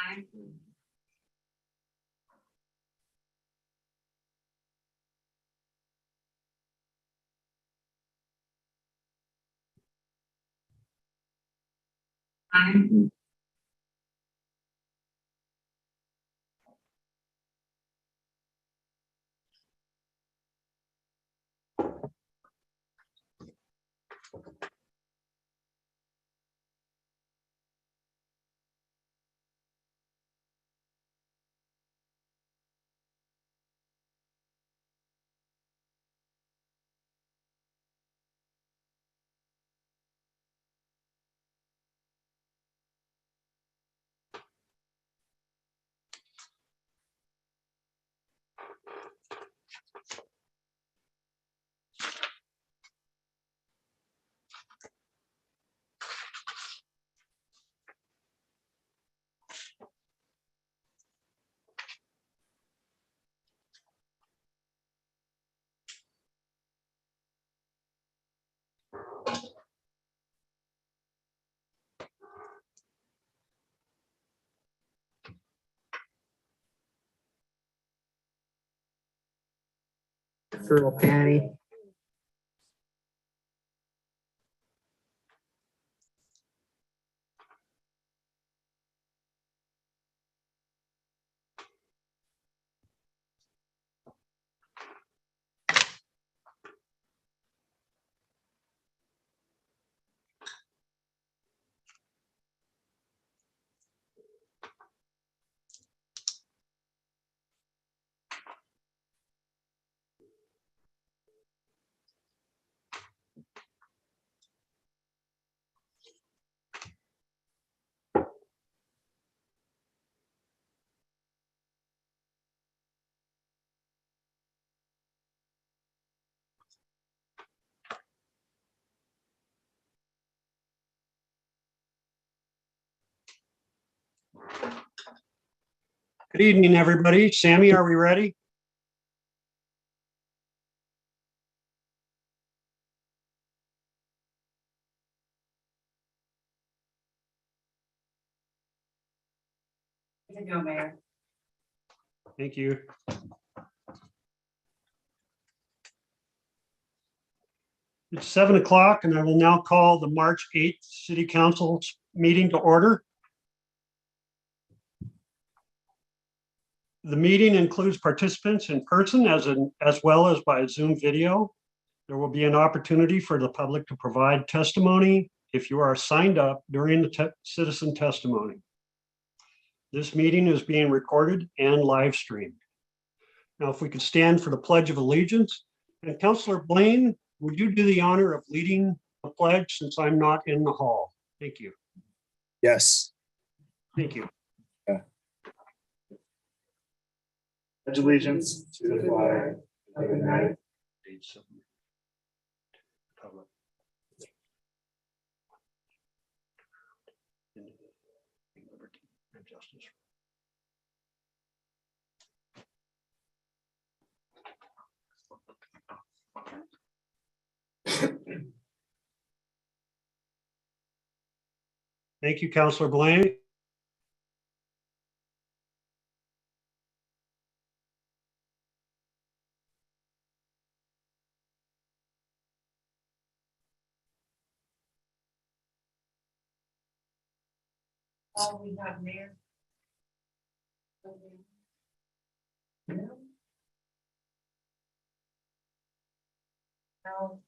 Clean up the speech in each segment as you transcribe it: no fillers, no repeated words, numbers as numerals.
Aye. Aye. Girl Patty. Good evening, everybody. Sammy, are we ready? Here you go, Mayor. Thank you. It's 7 o'clock and I will now call the March 8th City Council meeting to order. The meeting includes participants in person as well as by Zoom video. There will be an opportunity for the public to provide testimony if you are signed up during the citizen testimony. This meeting is being recorded and live streamed. Now, if we could stand for the Pledge of Allegiance, and Councillor Blaine, would you do the honor of leading the pledge since I'm not in the hall? Thank you. Yes. Thank you. Pledge allegiance to the flag of the United States of Republic. Liberty and justice. Thank you, Councillor Blaine. Oh, we have Mayor. No.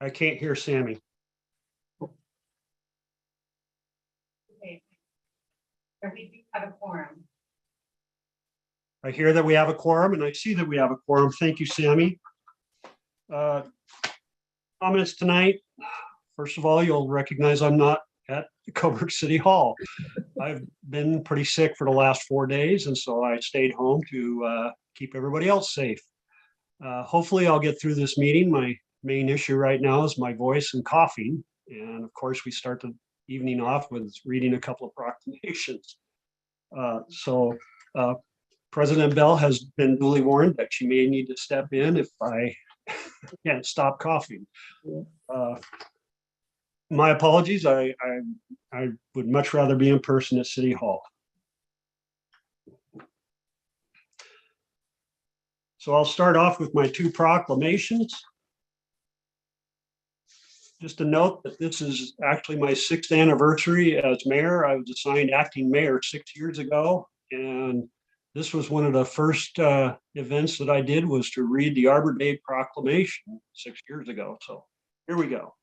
I can't hear Sammy. Okay. Or we do have a quorum. I hear that we have a quorum and I see that we have a quorum. Thank you, Sammy. Comments tonight. First of all, you'll recognize I'm not at Cobourg City Hall. I've been pretty sick for the last 4 days, and so I stayed home to keep everybody else safe. Hopefully I'll get through this meeting. My main issue right now is my voice and coughing. And of course, we start the evening off with reading a couple of proclamations. So President Bell has been duly warned that she may need to step in if I can't stop coughing. My apologies. I would much rather be in person at City Hall. So I'll start off with my two proclamations. Just to note that this is actually my 6th anniversary as mayor. I was assigned acting mayor 6 years ago, and this was one of the first events that I did was to read the Arbor Day proclamation 6 years ago. So here we go.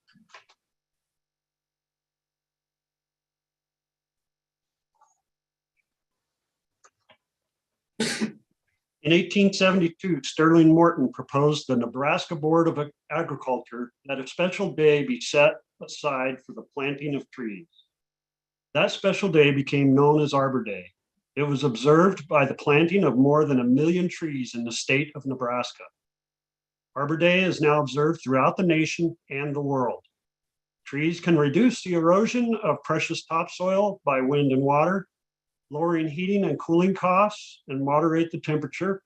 In 1872, Sterling Morton proposed the Nebraska Board of Agriculture that a special day be set aside for the planting of trees. That special day became known as Arbor Day. It was observed by the planting of more than 1 million trees in the state of Nebraska. Arbor Day is now observed throughout the nation and the world. Trees can reduce the erosion of precious topsoil by wind and water, lowering heating and cooling costs and moderate the temperature,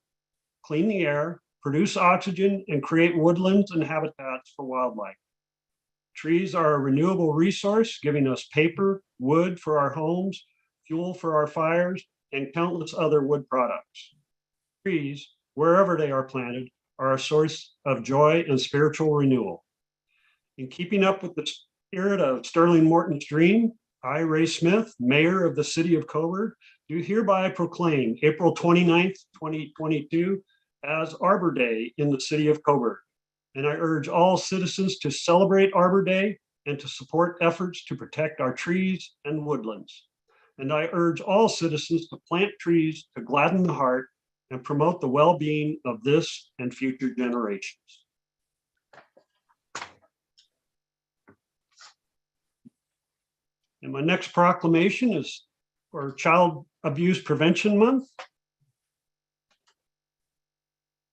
clean the air, produce oxygen, and create woodlands and habitats for wildlife. Trees are a renewable resource, giving us paper, wood for our homes, fuel for our fires, and countless other wood products. Trees, wherever they are planted, are a source of joy and spiritual renewal. In keeping up with the spirit of Sterling Morton's dream, I, Ray Smith, Mayor of the City of Cobourg, do hereby proclaim April 29th, 2022 as Arbor Day in the City of Cobourg. And I urge all citizens to celebrate Arbor Day and to support efforts to protect our trees and woodlands. And I urge all citizens to plant trees to gladden the heart and promote the well-being of this and future generations. And my next proclamation is for Child Abuse Prevention Month.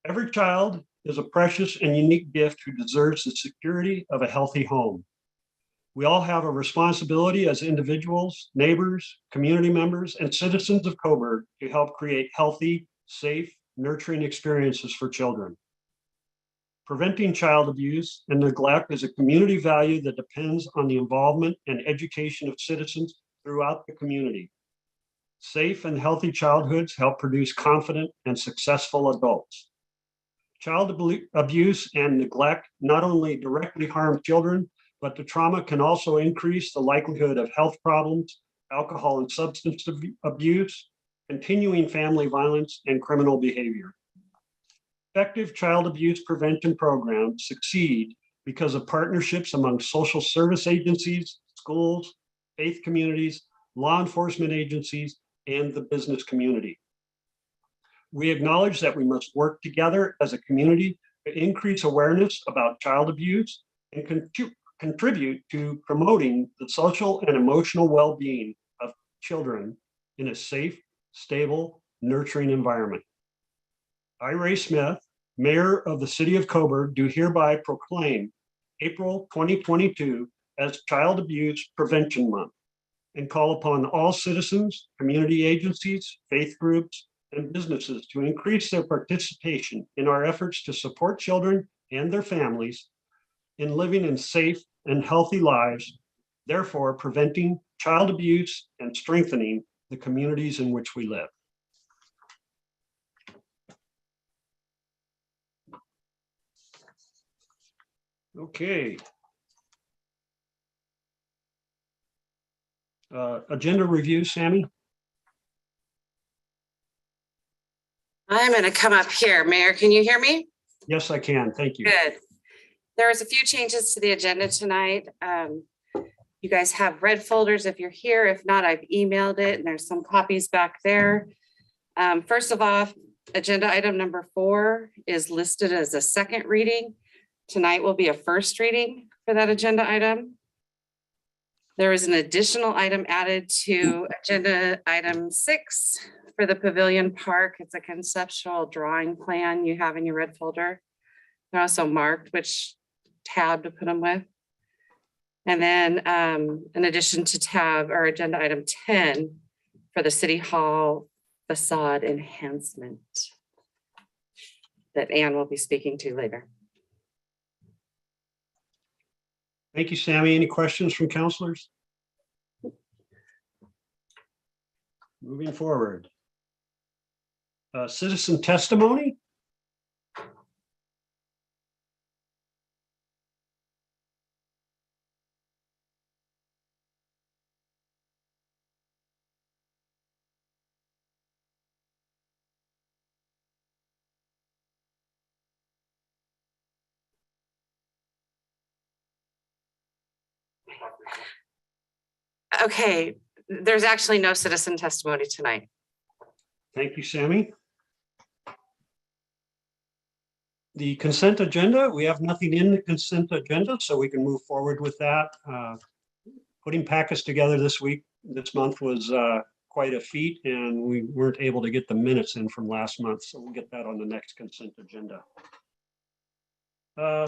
Every child is a precious and unique gift who deserves the security of a healthy home. We all have a responsibility as individuals, neighbors, community members, and citizens of Cobourg to help create healthy, safe, nurturing experiences for children. Preventing child abuse and neglect is a community value that depends on the involvement and education of citizens throughout the community. Safe and healthy childhoods help produce confident and successful adults. Child abuse and neglect not only directly harm children, but the trauma can also increase the likelihood of health problems, alcohol and substance abuse, continuing family violence, and criminal behavior. Effective child abuse prevention programs succeed because of partnerships among social service agencies, schools, faith communities, law enforcement agencies, and the business community. We acknowledge that we must work together as a community to increase awareness about child abuse and contribute to promoting the social and emotional well-being of children in a safe, stable, nurturing environment. I, Ray Smith, Mayor of the City of Cobourg, do hereby proclaim April 2022 as Child Abuse Prevention Month and call upon all citizens, community agencies, faith groups, and businesses to increase their participation in our efforts to support children and their families in living in safe and healthy lives, therefore preventing child abuse and strengthening the communities in which we live. Okay. Agenda review, Sammy? I'm going to come up here. Mayor, can you hear me? Yes, I can. Thank you. Good. There was a few changes to the agenda tonight. You guys have red folders if you're here. If not, I've emailed it and there's some copies back there. First of all, agenda item number 4 is listed as a second reading. Tonight will be a first reading for that agenda item. There is an additional item added to agenda item 6 for the Pavilion Park. It's a conceptual drawing plan you have in your red folder. They're also marked which tab to put them with. And then in addition to tab or agenda item 10 for the City Hall facade enhancement that Ann will be speaking to later. Thank you, Sammy. Any questions from counselors? Moving forward. Citizen testimony? Okay, there's actually no citizen testimony tonight. Thank you, Sammy. The consent agenda, we have nothing in the consent agenda, so we can move forward with that. Putting packets together this month was quite a feat, and we weren't able to get the minutes in from last month, so we'll get that on the next consent agenda.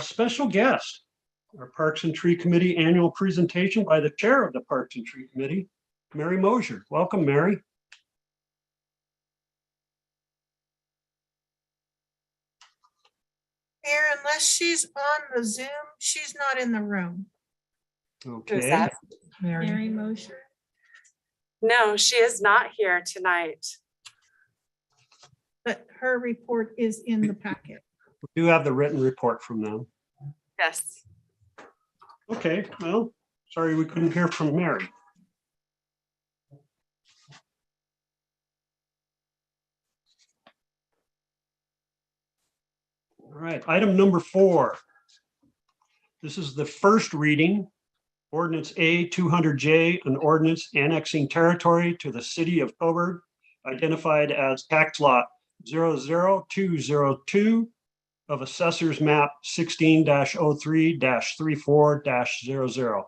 Special guest, our Parks and Tree Committee annual presentation by the chair of the Parks and Tree Committee, Mary Mosier. Welcome, Mary. Mayor, unless she's on the Zoom, she's not in the room. Who's Okay, that? Mary Mosher. No, she is not here tonight. But her report is in the packet. we do have the written report from them. Yes. Okay, well, sorry we couldn't hear from Mary. All right, item number 4. This is the first reading. Ordinance A 200J, an ordinance annexing territory to the city of Coburg, identified as tax lot 00202 of Assessor's Map 16-03-34-00,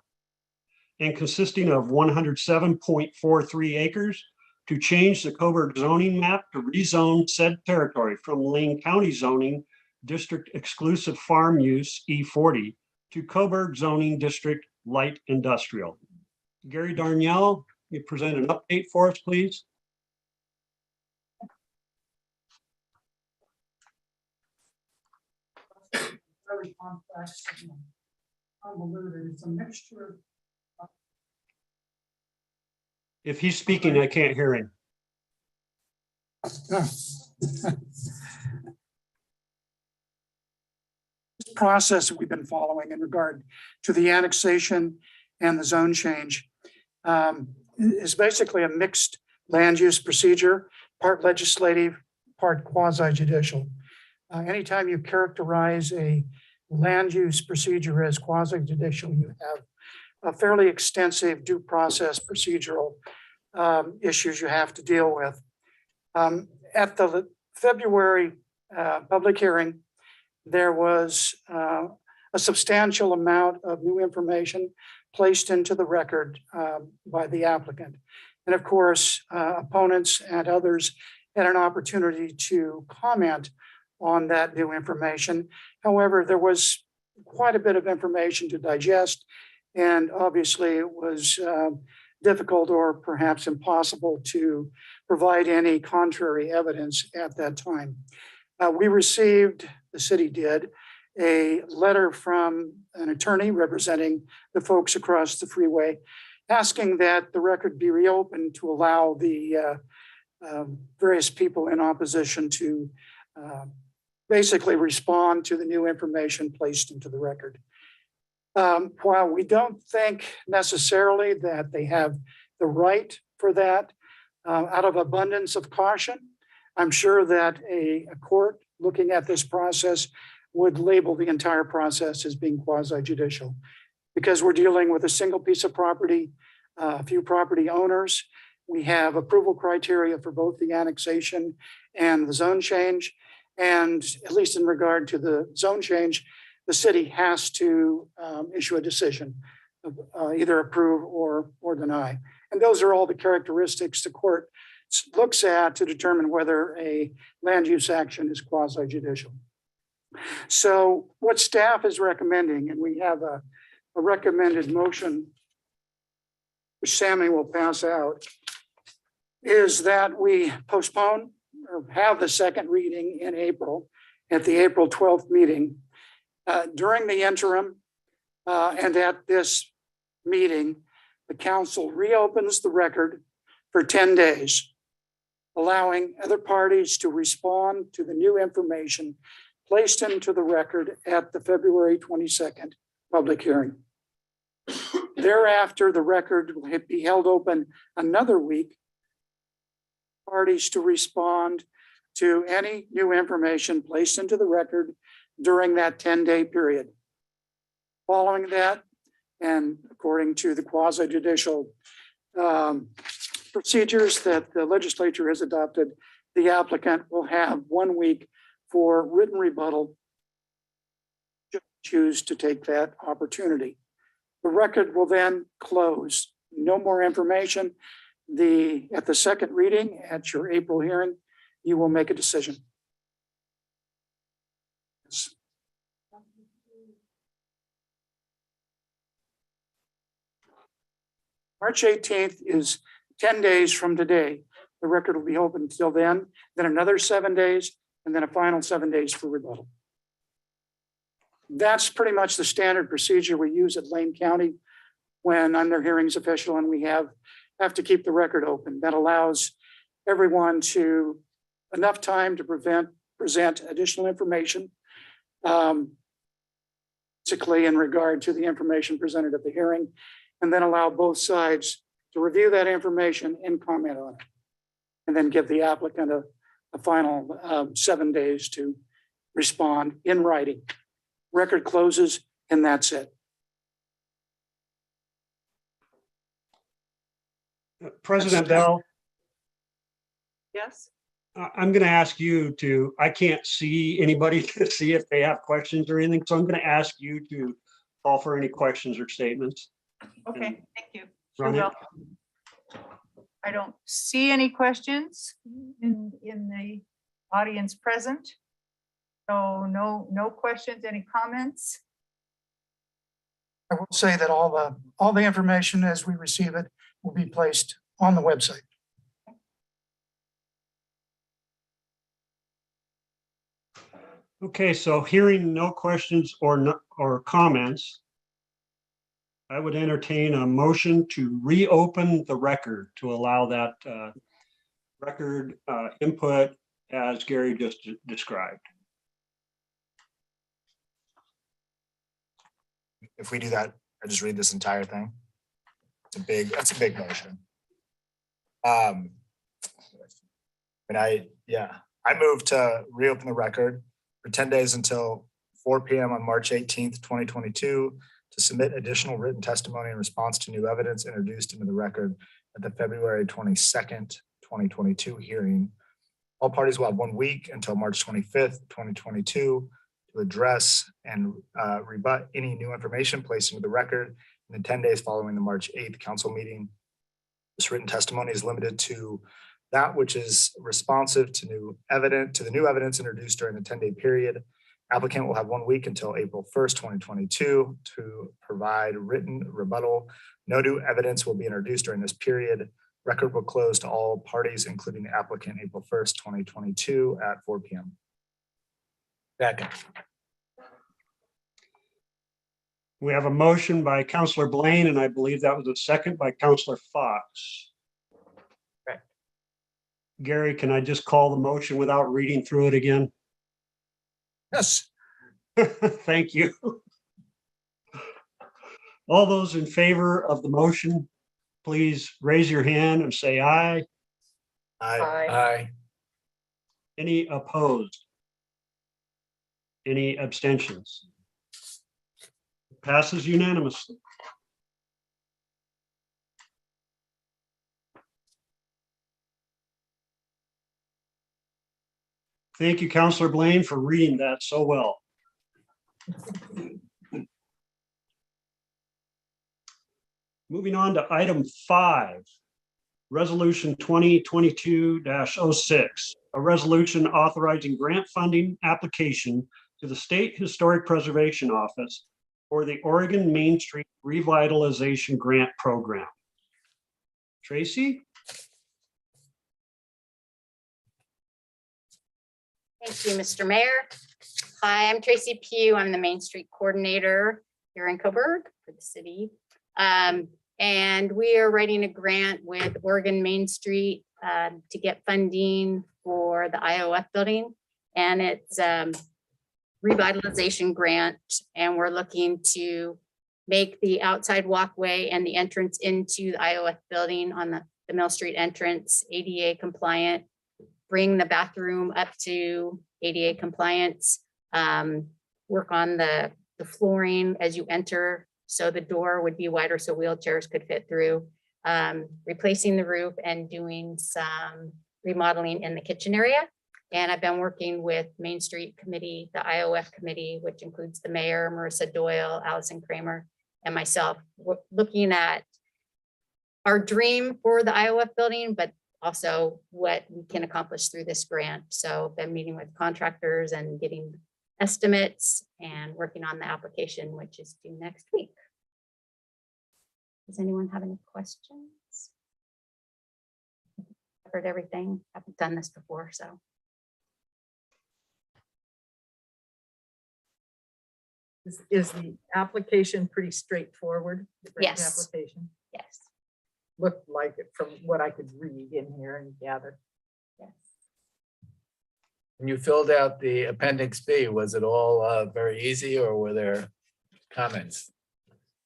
and consisting of 107.43 acres to change the Coburg zoning map to rezone said territory from Lane County zoning district exclusive farm use E40 to Coburg zoning district light industrial. Gary Darnielle, you present an update for us, please. Very complex and convoluted. It's a mixture If he's speaking, I can't hear him. process that we've been following in regard to the annexation and the zone change is basically a mixed land use procedure, part legislative, part quasi judicial. Anytime you characterize a land use procedure as quasi judicial, you have a fairly extensive due process procedural issues you have to deal with. At the February public hearing, there was a substantial amount of new information placed into the record by the applicant. And of course, opponents and others had an opportunity to comment on that new information. However, there was quite a bit of information to digest, and obviously it was difficult or perhaps impossible to provide any contrary evidence at that time. We received, the city did, a letter from an attorney representing the folks across the freeway, asking that the record be reopened to allow the various people in opposition to basically respond to the new information placed into the record. While we don't think necessarily that they have the right for that, out of abundance of caution, I'm sure that a court looking at this process would label the entire process as being quasi-judicial, because we're dealing with a single piece of property, a few property owners. We have approval criteria for both the annexation and the zone change. And at least in regard to the zone change, the city has to issue a decision, either approve or deny. And those are all the characteristics the court looks at to determine whether a land use action is quasi-judicial. So what staff is recommending, and we have a a recommended motion, which Sammy will pass out, is that we postpone or have the second reading in April at the April 12th meeting. During the interim and at this meeting, the council reopens the record for 10 days, allowing other parties to respond to the new information placed into the record at the February 22nd public hearing. Thereafter, the record will be held open another week. Parties to respond to any new information placed into the record during that 10-day period. Following that, and according to the quasi-judicial procedures that the legislature has adopted, the applicant will have 1 week for written rebuttal. Choose to take that opportunity. The record will then close. No more information. At the second reading at your April hearing, you will make a decision. March 18th is 10 days from today. The record will be open until then another 7 days, and then a final 7 days for rebuttal. That's pretty much the standard procedure we use at Lane County when I'm their hearings official and we have to keep the record open. That allows everyone to enough time to present additional information, basically in regard to the information presented at the hearing, and then allow both sides to review that information and comment on it. And then give the applicant a final 7 days to respond in writing. Record closes and that's it. President Bell, Yes. I'm going to ask you to, I can't see anybody to see if they have questions or anything, so I'm going to ask you to call for any questions or statements. Okay, thank you. Sure Run it. will. I don't see any questions in the audience present. So no questions, any comments? I will say that all the information as we receive it will be placed on the website. Okay, so hearing no questions or comments, I would entertain a motion to reopen the record to allow that record input as Gary just described. If we do that, I just read this entire thing. That's a big motion. I move to reopen the record for 10 days until 4 p.m. on March 18th, 2022, to submit additional written testimony in response to new evidence introduced into the record at the February 22nd, 2022 hearing. All parties will have 1 week until March 25th, 2022 to address and rebut any new information placed into the record in the 10 days following the March 8th council meeting. This written testimony is limited to that which is responsive to the new evidence introduced during the 10-day period. Applicant will have 1 week until April 1st, 2022 to provide written rebuttal. No new evidence will be introduced during this period. Record will close to all parties, including the applicant, April 1st, 2022 at 4 p.m. Second. We have a motion by Councilor Blaine, and I believe that was a second by Councilor Fox. Correct. Gary, can I just call the motion without reading through it again? Yes. Thank you. All those in favor of the motion, please raise your hand and say aye. Aye. Any opposed? Any abstentions? Passes unanimously. Thank you, Councilor Blaine, for reading that so well. Moving on to item 5, Resolution 2022-06, a resolution authorizing grant funding application to the State Historic Preservation Office for the Oregon Main Street Revitalization Grant Program. Tracy? Thank you, Mr. Mayor. Hi, I'm Tracy Pugh. I'm the Main Street Coordinator here in Coburg for the city. And we are writing a grant with Oregon Main Street to get funding for the IOF building. And it's revitalization grant. And we're looking to make the outside walkway and the entrance into the IOF building on the Mill Street entrance ADA compliant, bring the bathroom up to ADA compliance, work on the flooring as you enter, so the door would be wider so wheelchairs could fit through, replacing the roof and doing some remodeling in the kitchen area. And I've been working with Main Street Committee, the IOF committee, which includes the mayor, Marissa Doyle, Allison Kramer, and myself, looking at our dream for the IOF building, but also what we can accomplish through this grant. So been meeting with contractors and getting estimates and working on the application, which is due next week. Does anyone have any questions? Covered everything. Haven't done this before, so. Is the application pretty straightforward? The grant Yes. Application Yes, looked like it from what I could read in here and gather. yes. When you filled out the appendix B, was it all very easy or were there comments?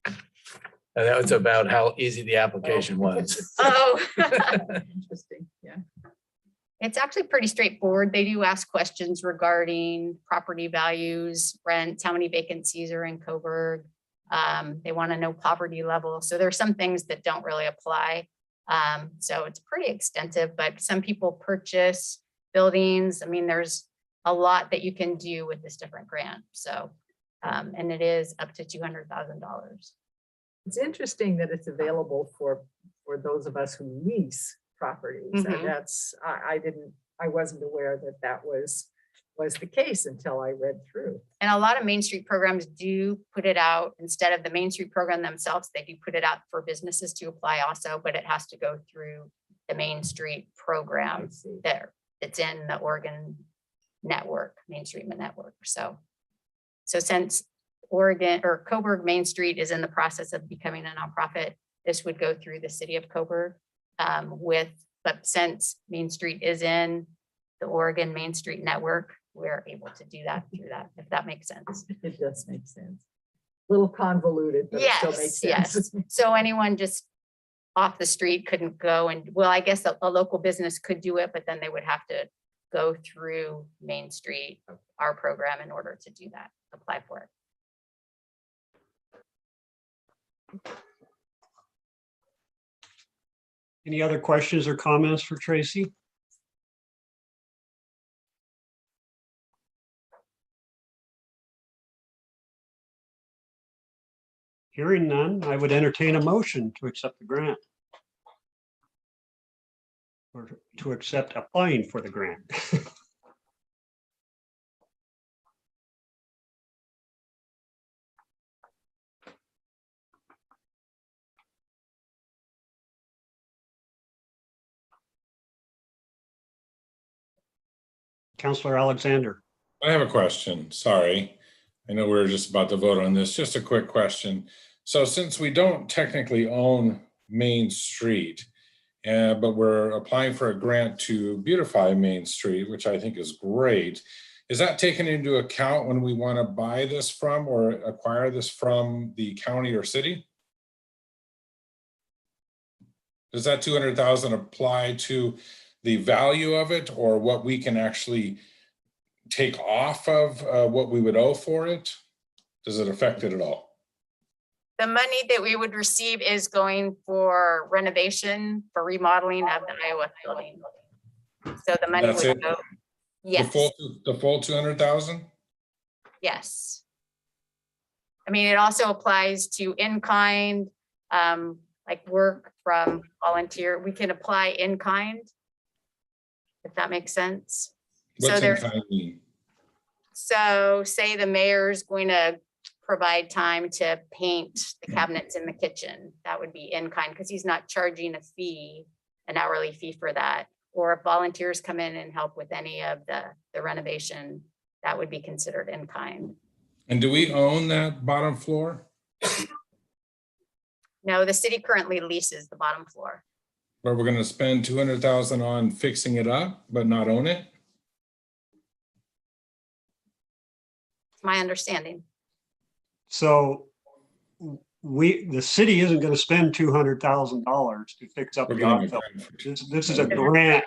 And that was about how easy the application was. Oh, Interesting, yeah. it's actually pretty straightforward. They do ask questions regarding property values, rents, how many vacancies are in Coburg. They want to know poverty level. So there's some things that don't really apply. So it's pretty extensive, but some people purchase buildings. I mean, there's a lot that you can do with this different grant. So, and it is up to $200,000. It's interesting that it's available for those of us who lease properties. And Mhm. that's, I wasn't aware that that was the case until I read through. And a lot of Main Street programs do put it out instead of the Main Street program themselves. They do put it out for businesses to apply also, but it has to go through the Main Street I program see. there. It's in the Oregon network, Main Street network. So since Oregon or Coburg Main Street is in the process of becoming a nonprofit, this would go through the city of Coburg but since Main Street is in the Oregon Main Street network, we're able to do that through that, if that makes sense. It does make sense. Little convoluted, but it still makes Yes, sense. So anyone just off the street couldn't go and, well, I guess a local business could do it, but then they would have to go through Main Street, our program, in order to do that, apply for it. Any other questions or comments for Tracy? Hearing none, I would entertain a motion to accept the grant. Or to accept applying for the grant. Counselor Alexander. I have a question. Sorry. I know we were just about to vote on this. Just a quick question. So since we don't technically own Main Street, but we're applying for a grant to beautify Main Street, which I think is great, is that taken into account when we want to buy this from or acquire this from the county or city? Does that 200,000 apply to the value of it or what we can actually take off of what we would owe for it? Does it affect it at all? The money that we would receive is going for renovation, for remodeling of the IOF building. So the money That's would it? go, The yes, full 200,000? yes. I mean, it also applies to in-kind, like work from volunteer. We can apply in-kind, if that makes sense. So What's in there's, kind mean? so say the mayor's going to provide time to paint the cabinets in the kitchen, that would be in kind, because he's not charging a fee, an hourly fee for that. Or if volunteers come in and help with any of the renovation, that would be considered in kind. And do we own that bottom floor? No, the city currently leases the bottom floor. But we're gonna spend 200,000 on fixing it up, but not own it? It's my understanding. So the city isn't going to spend $200,000 to fix up We're the getting a Oddfellows. grant for it. This is a grant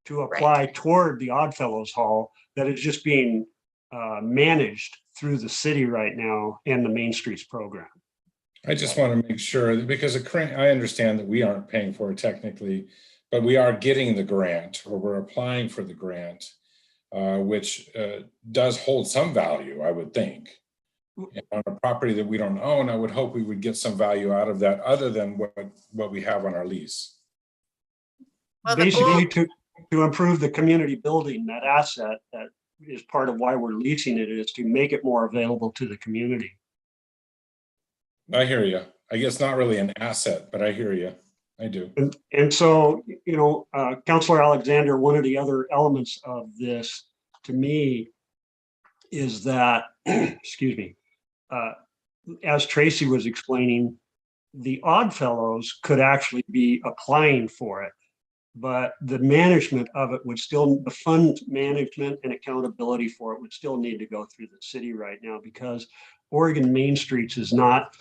to apply toward the Oddfellows Hall that is just being managed through the city right now and the Main Streets program. I just want to make sure that because I understand that we aren't paying for it technically, but we are getting the grant or we're applying for the grant, which does hold some value, I would think. And on a property that we don't own, I would hope we would get some value out of that other than what we have on our lease. Well, the Basically, to improve the community building, that asset that is part of why we're leasing it is to make it more available to the community. I hear you. I guess not really an asset, but I hear you. I do. And so, you know, Councilor Alexander, one of the other elements of this to me is that, excuse me, as Tracy was explaining, the Oddfellows could actually be applying for it, but the management of it would still, the fund management and accountability for it would still need to go through the city right now because Oregon Main Streets is not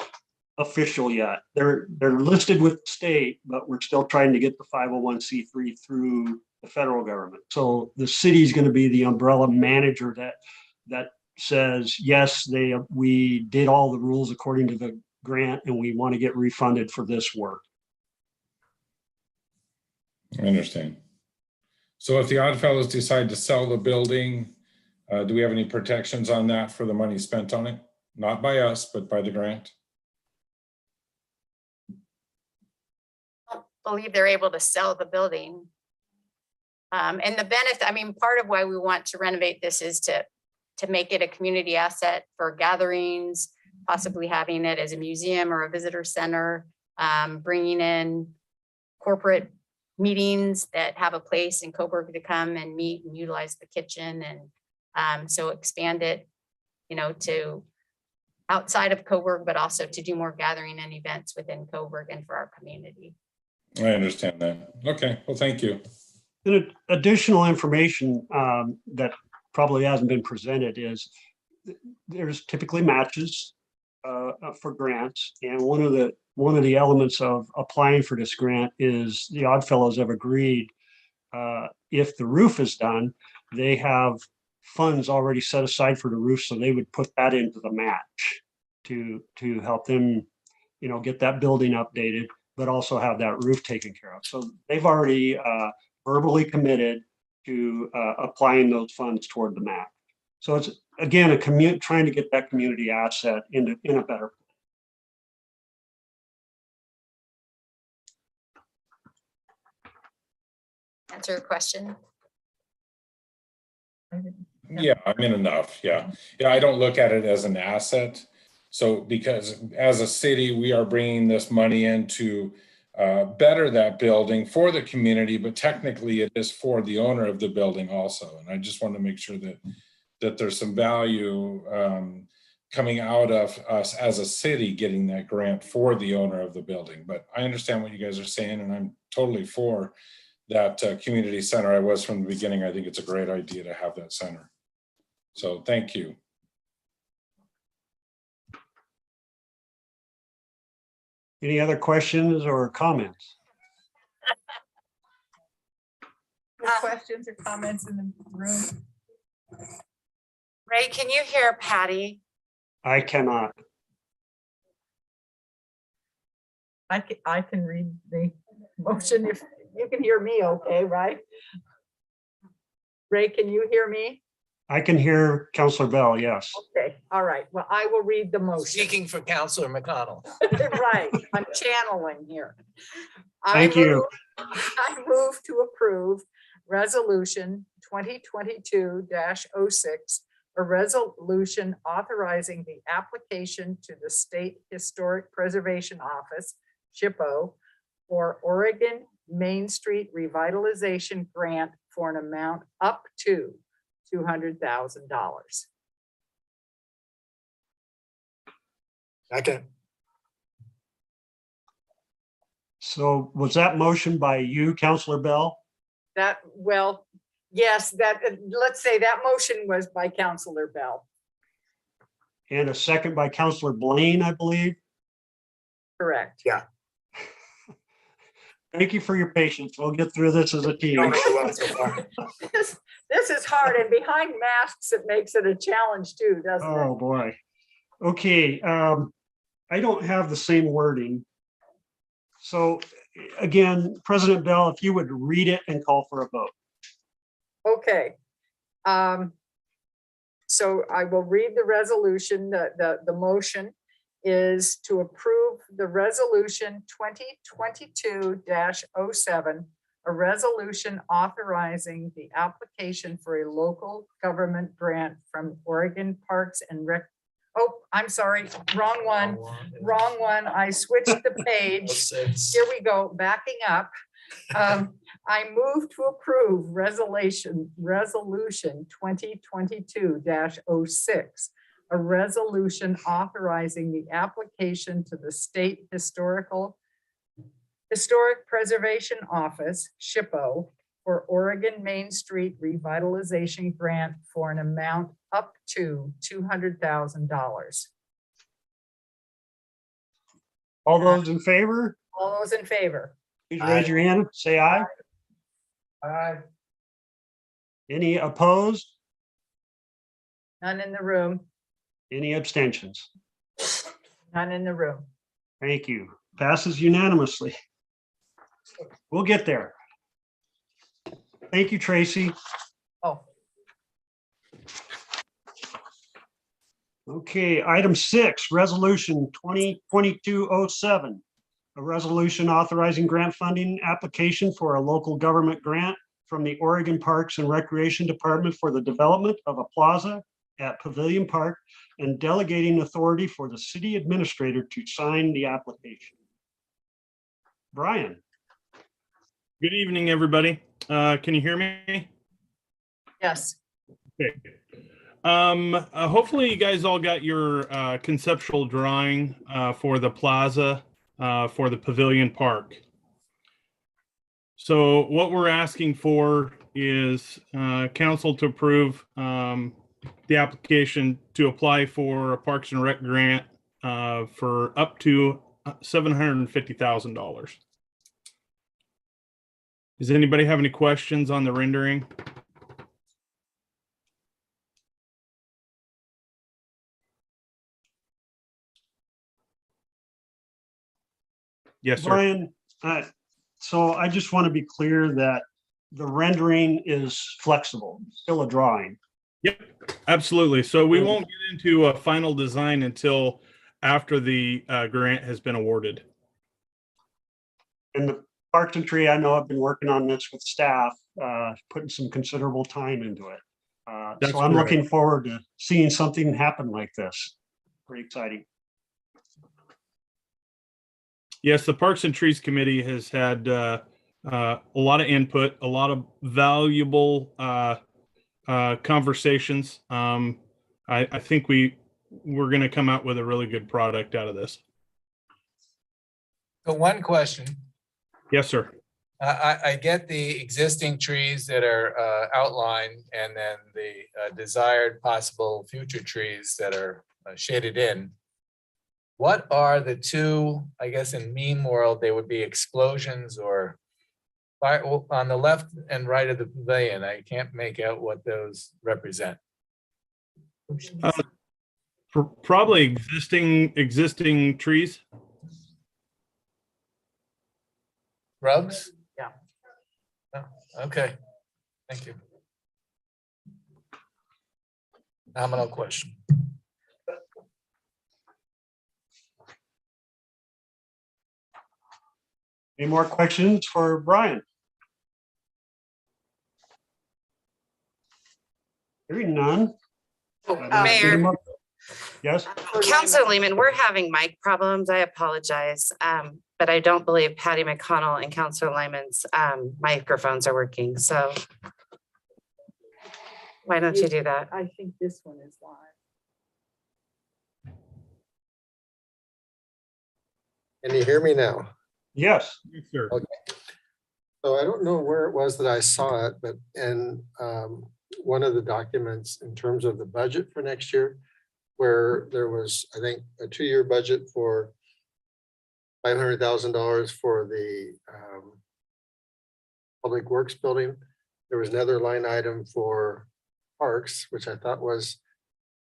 official yet. They're listed with the state, but we're still trying to get the 501c3 through the federal government. So the city is going to be the umbrella manager that says, yes, we did all the rules according to the grant and we want to get refunded for this work. I understand. So if the Oddfellows decide to sell the building, do we have any protections on that for the money spent on it? Not by us, but by the grant? I don't believe they're able to sell the building. And the benefit, I mean, part of why we want to renovate this is to make it a community asset for gatherings, possibly having it as a museum or a visitor center, bringing in corporate meetings that have a place in Coburg to come and meet and utilize the kitchen. And so expand it, you know, to outside of Coburg, but also to do more gathering and events within Coburg and for our community. I understand that. Okay, well, thank you. And additional information that probably hasn't been presented is there's typically matches for grants. And one of the elements of applying for this grant is the Oddfellows have agreed if the roof is done, they have funds already set aside for the roof. So they would put that into the match to help them, you know, get that building updated, but also have that roof taken care of. So they've already verbally committed to applying those funds toward the match. So it's, again, trying to get that community asset in a better. Answer your question. Yeah, I mean, enough. Yeah. Yeah, I don't look at it as an asset. So because as a city, we are bringing this money in to better that building for the community, but technically it is for the owner of the building also. And I just want to make sure that there's some value coming out of us as a city getting that grant for the owner of the building. But I understand what you guys are saying, and I'm totally for that community center. I was from the beginning. I think it's a great idea to have that center. So thank you. Any other questions or comments? Questions or comments in the room? Ray, can you hear Patty? I cannot. I can read the motion if you can hear me okay, right? Ray, can you hear me? I can hear Councilor Bell, yes. Okay, all right. Well, I will read the motion. Speaking for Counselor McConnell. Right, I'm channeling here. Thank you. I move to approve Resolution 2022-06, a resolution authorizing the application to the State Historic Preservation Office, SHPO, for Oregon Main Street Revitalization Grant for an amount up to $200,000. Second. So was that motion by you, Counselor Bell? That, well, yes, that, let's say that motion was by Counselor Bell. And a second by Counselor Blaine, I believe. Correct. Thank you for your patience. We'll get through this as a team. Doing really well so far. This is hard, and behind masks, it makes it a challenge too, doesn't it? Oh, boy. Okay, I don't have the same wording. So again, President Bell, if you would read it and call for a vote. Okay. So I will read the resolution. The motion is to approve the resolution 2022-07, a resolution authorizing the application for a local government grant from Oregon Parks and Rec. Oh, I'm sorry, wrong one. I switched the page. Here we go, backing up. I move to approve resolution 2022-06, a resolution authorizing the application to the State Historic Preservation Office, SHPO, for Oregon Main Street Revitalization Grant for an amount up to $200,000. All those in favor, All those in favor? please raise your hand, say aye. Aye. Any opposed? None in the room, Any abstentions? none in the room. Thank you. Passes unanimously. We'll get there. Thank you, Tracy. Oh, Okay, item 6, resolution 2022-07. A resolution authorizing grant funding application for a local government grant from the Oregon Parks and Recreation Department for the development of a plaza at Pavilion Park and delegating authority for the city administrator to sign the application. Brian, Good evening, everybody. Can you hear me? yes. Okay. Hopefully you guys all got your conceptual drawing for the plaza for the Pavilion Park. So what we're asking for is council to approve the application to apply for a Parks and Rec grant for up to $750,000. Does anybody have any questions on the rendering? Yes, sir. Brian, so I just want to be clear that the rendering is flexible, still a drawing. Yep, absolutely. So we won't get into a final design until after the grant has been awarded. And the Parks and Tree, I know I've been working on this with staff, putting some considerable time into it. That's So I'm correct. looking forward to seeing something happen like this. Pretty exciting. Yes, the Parks and Trees Committee has had a lot of input, a lot of valuable conversations. I think we're going to come out with a really good product out of this. So one question, Yes, sir. I get the existing trees that are outlined and then the desired possible future trees that are shaded in. What are the two, I guess in meme world, they would be explosions or fire on the left and right of the pavilion? I can't make out what those represent. Probably existing trees. Rugs? Yeah. Oh, okay, thank you. Nominal question. Any more questions for Brian? Hearing none. Mayor. Yes, Counselor Lehman, we're having mic problems. I apologize. But I don't believe Patty McConnell and Counselor Lehman's microphones are working, so. Why don't you do that? I think this one is live. Can you hear me now? yes. Yes, sir. So I don't know where it was that I saw it, but in one of the documents in terms of the budget for next year, where there was, I think, a 2-year budget for $500,000 for the Public Works building. There was another line item for parks, which I thought was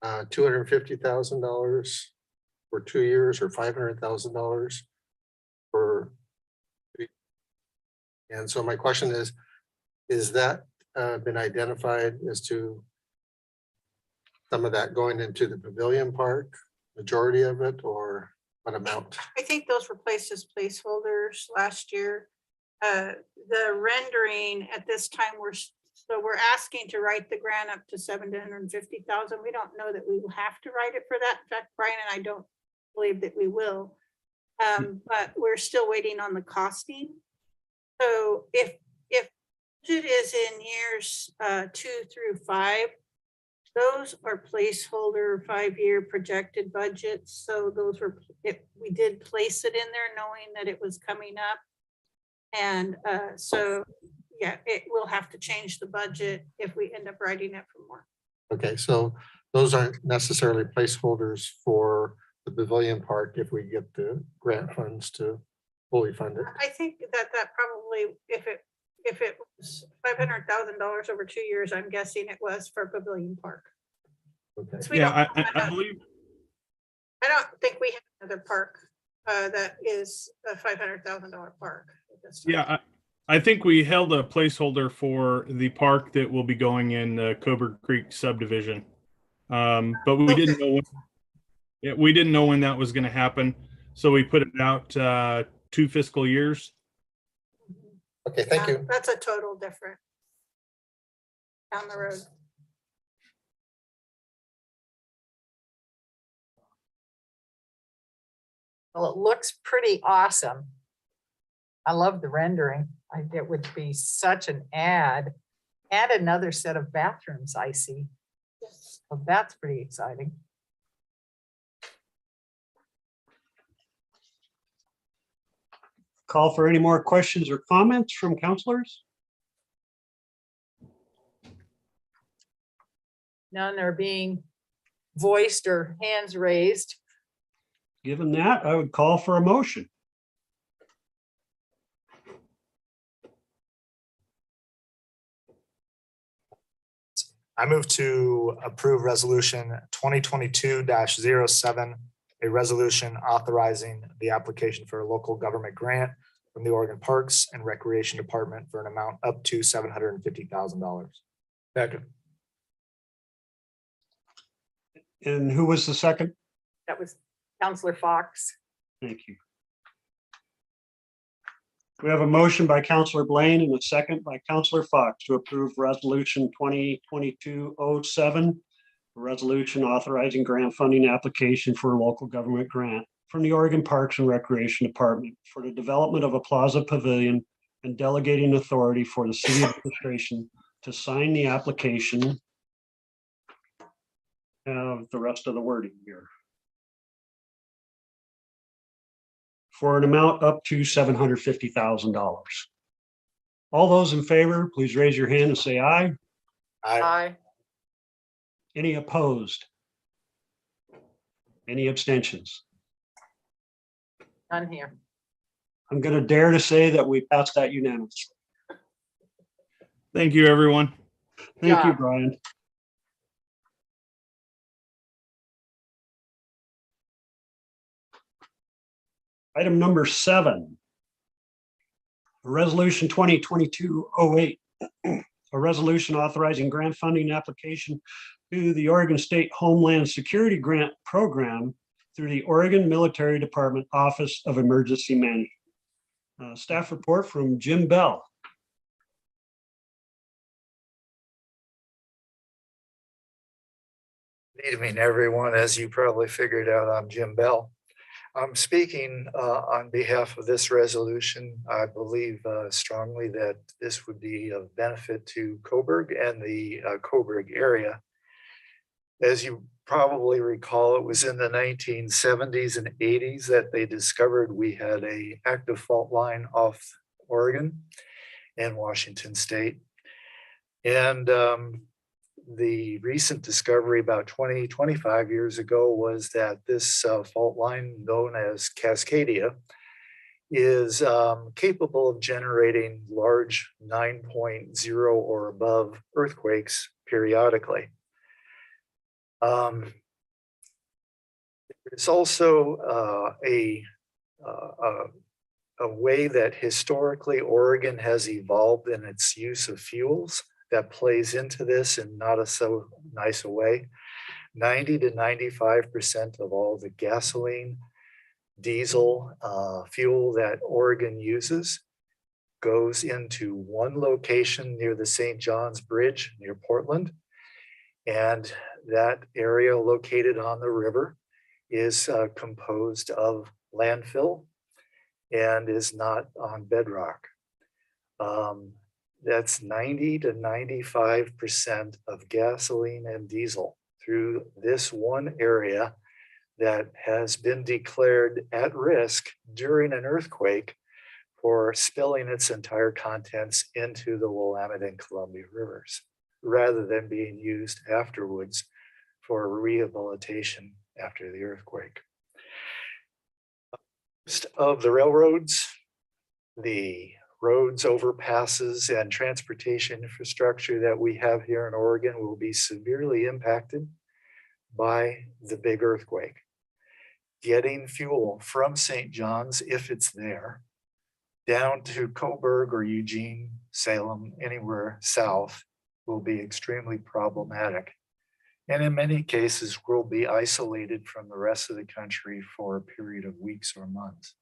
$250,000 for 2 years or $500,000 for. And so my question is that been identified as to some of that going into the pavilion park, majority of it, or what amount? I think those were placed as placeholders last year. The rendering at this time, we're asking to write the grant up to $750,000. We don't know that we will have to write it for that. In fact, Brian and I don't believe that we will. But we're still waiting on the costing. So if it is in years 2 through 5, those are placeholder 5-year projected budgets. So those were, we did place it in there knowing that it was coming up. And so, yeah, it will have to change the budget if we end up writing it for more. Okay, so those aren't necessarily placeholders for the pavilion park if we get the grant funds to fully fund it. I think that probably, if it was $500,000 over 2 years, I'm guessing it was for Pavilion Park. Okay. So we Yeah, don't- I believe, I don't think we have another park that is a $500,000 park. at this time. yeah, I think we held a placeholder for the park that will be going in the Coburg Creek subdivision. But we didn't know we didn't know when that was going to happen. So we put it out 2 fiscal years. Okay, thank you. That's a total different down the road. Well, it looks pretty awesome. I love the rendering. It would be such an add. Add another set of bathrooms, I see. So that's pretty exciting. Call for any more questions or comments from counselors? None are being voiced or hands raised. Given that, I would call for a motion. I move to approve resolution 2022-07, a resolution authorizing the application for a local government grant from the Oregon Parks and Recreation Department for an amount up to $750,000. Second. And who was the second? That was Counselor Fox. Thank you. We have a motion by Counselor Blaine and a second by Counselor Fox to approve resolution 2022-07, a resolution authorizing grant funding application for a local government grant from the Oregon Parks and Recreation Department for the development of a plaza pavilion and delegating authority for the city administration to sign the application. The rest of the wording here. For an amount up to $750,000. All those in favor, please raise your hand and say aye. Aye. Any opposed? Any abstentions? None here. I'm going to dare to say that we passed that unanimously. Thank you, everyone. Thank you, Yeah. Brian. Item number 7. Resolution 2022-08, a resolution authorizing grant funding application to the Oregon State Homeland Security Grant Program through the Oregon Military Department Office of Emergency Management. Staff report from Jim Bell. Evening, everyone. As you probably figured out, I'm Jim Bell. I'm speaking on behalf of this resolution. I believe strongly that this would be of benefit to Coburg and the Coburg area. As you probably recall, it was in the 1970s and 80s that they discovered we had an active fault line off Oregon and Washington State. And the recent discovery about 25 years ago was that this fault line known as Cascadia is capable of generating large 9.0 or above earthquakes periodically. It's also a way that historically Oregon has evolved in its use of fuels that plays into this in not a so nice a way. 90 to 95% of all the gasoline, diesel, fuel that Oregon uses goes into one location near the St. John's Bridge near Portland. And that area located on the river is composed of landfill and is not on bedrock. That's 90 to 95% of gasoline and diesel through this one area that has been declared at risk during an earthquake for spilling its entire contents into the Willamette and Columbia rivers, rather than being used afterwards for rehabilitation after the earthquake. Most of the railroads, the roads, overpasses, and transportation infrastructure that we have here in Oregon will be severely impacted by the big earthquake. Getting fuel from St. John's, if it's there, down to Coburg or Eugene, Salem, anywhere south, will be extremely problematic. And in many cases will be isolated from the rest of the country for a period of weeks or months.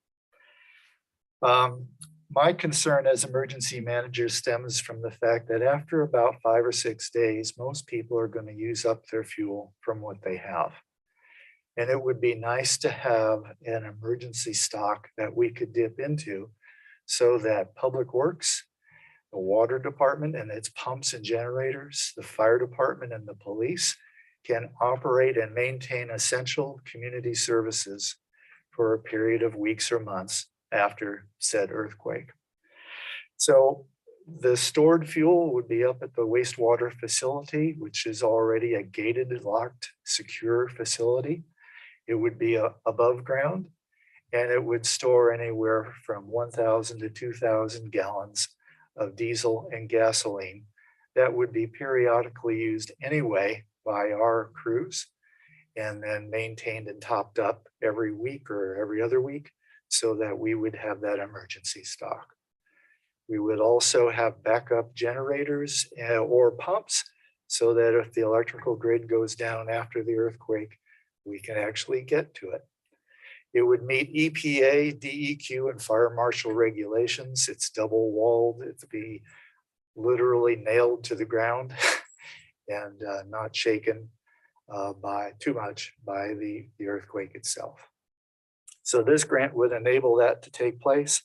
My concern as emergency manager stems from the fact that after about 5 or 6 days, most people are going to use up their fuel from what they have. And it would be nice to have an emergency stock that we could dip into so that Public Works, the water department and its pumps and generators, the fire department and the police can operate and maintain essential community services for a period of weeks or months after said earthquake. So the stored fuel would be up at the wastewater facility, which is already a gated, locked, secure facility. It would be above ground, and it would store anywhere from 1,000 to 2,000 gallons of diesel and gasoline that would be periodically used anyway by our crews and then maintained and topped up every week or every other week so that we would have that emergency stock. We would also have backup generators or pumps so that if the electrical grid goes down after the earthquake, we can actually get to it. It would meet EPA, DEQ, and fire marshal regulations. It's double walled. It'd be literally nailed to the ground and not shaken by too much by the earthquake itself. So this grant would enable that to take place.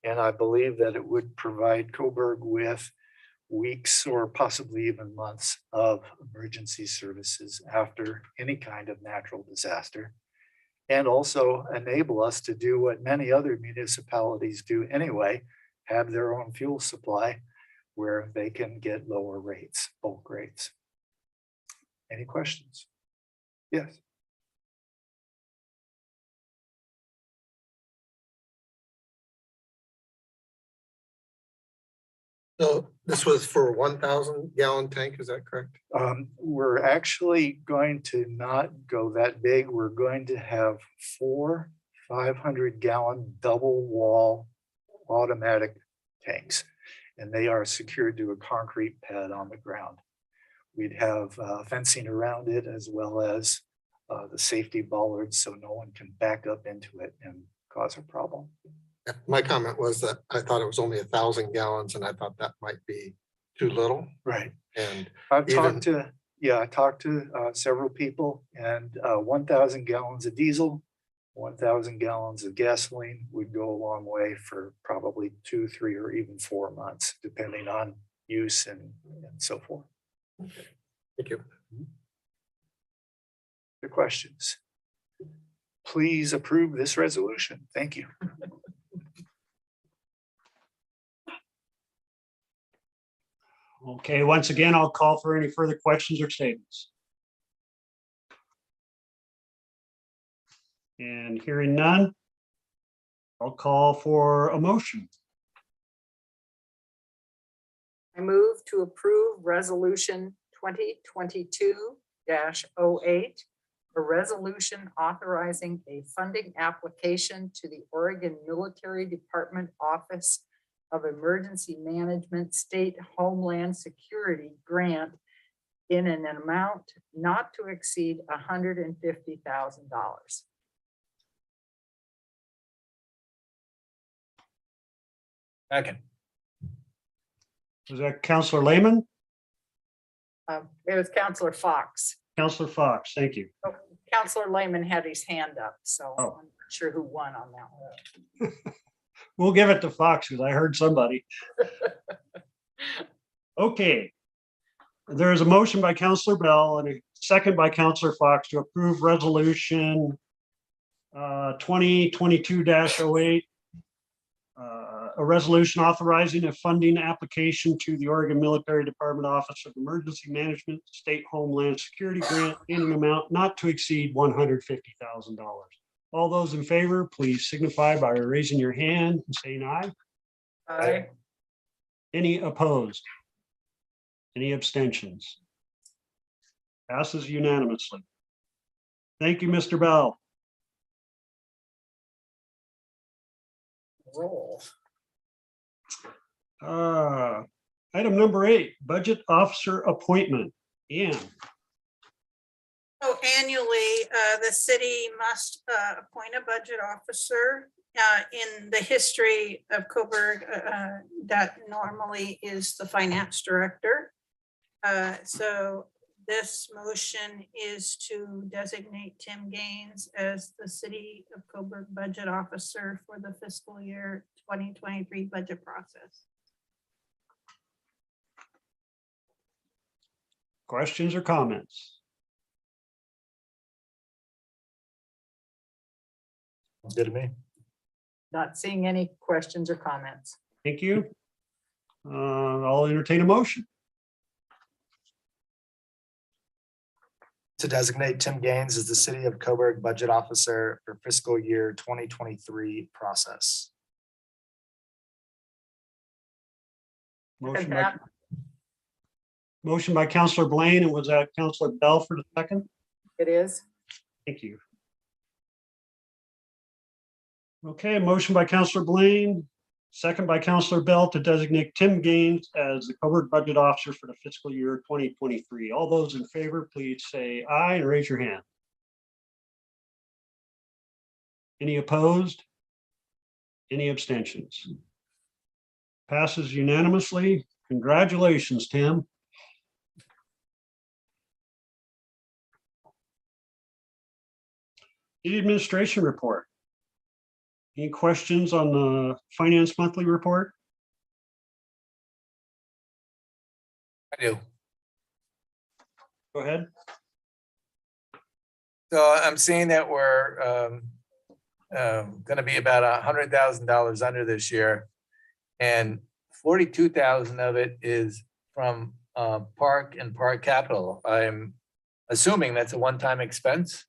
And I believe that it would provide Coburg with weeks or possibly even months of emergency services after any kind of natural disaster. And also enable us to do what many other municipalities do anyway, have their own fuel supply where they can get lower rates, bulk rates. Any questions? Yes. So this was for 1,000 gallon tank, is that correct? We're actually going to not go that big. We're going to have 4 500 gallon double wall automatic tanks, and they are secured to a concrete pad on the ground. We'd have fencing around it as well as the safety bollards so no one can back up into it and cause a problem. My comment was that I thought it was only 1,000 gallons and I thought that might be too little. Right. And I've even- talked to Yeah, I talked to several people, and 1,000 gallons of diesel, 1,000 gallons of gasoline would go a long way for probably 2, 3, or even 4 months, depending on use and so forth. Thank you. The questions? Please approve this resolution. Thank you. Okay, once again, I'll call for any further questions or statements. And hearing none, I'll call for a motion. I move to approve resolution 2022-08, a resolution authorizing a funding application to the Oregon Military Department Office of Emergency Management State Homeland Security Grant in an amount not to exceed $150,000. Second. Was that Counselor Lehman? It was Counselor Fox. Counselor Fox, thank you. Counselor Lehman had his hand up, so Oh. I'm not sure who won on that one. We'll give it to Fox because I heard somebody. Okay. There is a motion by Counselor Bell and a second by Counselor Fox to approve resolution 2022-08. A resolution authorizing a funding application to the Oregon Military Department Office of Emergency Management State Homeland Security Grant in an amount not to exceed $150,000. All those in favor, please signify by raising your hand and saying aye. Aye. Any opposed? Any abstentions? Passes unanimously. Thank you, Mr. Bell. Roll. Item number 8, budget officer appointment. Ann, So annually, the city must appoint a budget officer. In the history of Coburg, that normally is the finance director. So this motion is to designate Tim Gaines as the city of Coburg budget officer for the fiscal year 2023 budget process. questions or comments? Good to me. Not seeing any questions or comments. Thank you. I'll entertain a motion. To designate Tim Gaines as the city of Coburg budget officer for fiscal year 2023 process. Motion by Counselor Blaine, and was that Counselor Bell for the second? It is. Thank you. Okay, motion by Counselor Blaine, second by Counselor Bell to designate Tim Gaines as the Coburg budget officer for the fiscal year 2023. All those in favor, please say aye and raise your hand. Any opposed? Any abstentions? Passes unanimously. Congratulations, Tim. The administration report. Any questions on the finance monthly report? I do. Go ahead. So I'm seeing that we're going to be about $100,000 under this year. And 42,000 of it is from Park and Park Capital. I'm assuming that's a one-time expense.